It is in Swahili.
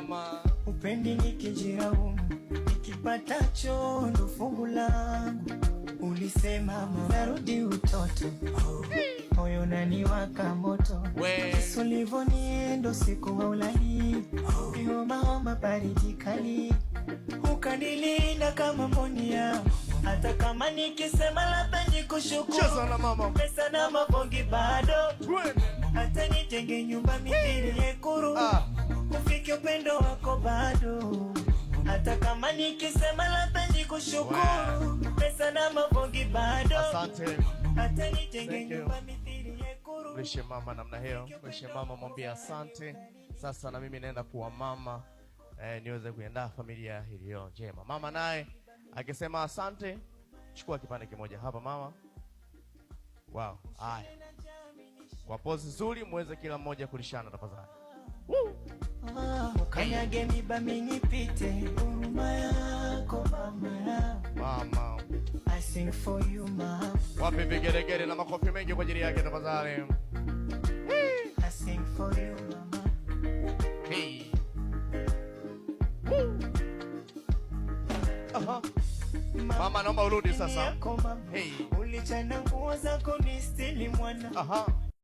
mama. Upendi nikijiraumu, nikipatacho ndo fungu langu. Ulisema narudi utoto, moyo unaniwaka moto. Jinsi ulivyoniendo siku wa ulali, homa baridi kali. Ukanilinda kama monia, hata kama nikisema labda nikushukuru. Pesa na mabongi bado, hata nitenge nyumba mithili Ekuru. Kufiki upendo wako bado, hata kama nikisema labda nikushukuru. Pesa na mabongi bado, asante. hata nitenge nyumba mithili Ekuru. Mlishe mama namna hiyo, mlishe mama mwambie asante. Sasa na mimi naenda kuwa mama, niweze kuandaa familia iliyo njema. Mama naye akisema asante, chukua kipande kimoja hapa mama. Wow, haya. Kwa pose nzuri muweze kila mmoja kulishana tafadhali. Ukanyage miba minipite, huruma yako mama. I sing for you mama. Wapi vigeregere na makofi mengi kwa ajili yake tafadhali. I sing for you mama. Hey. Mama naomba urudi sasa. Hey. Ulichana nguo zako ni stili mwana.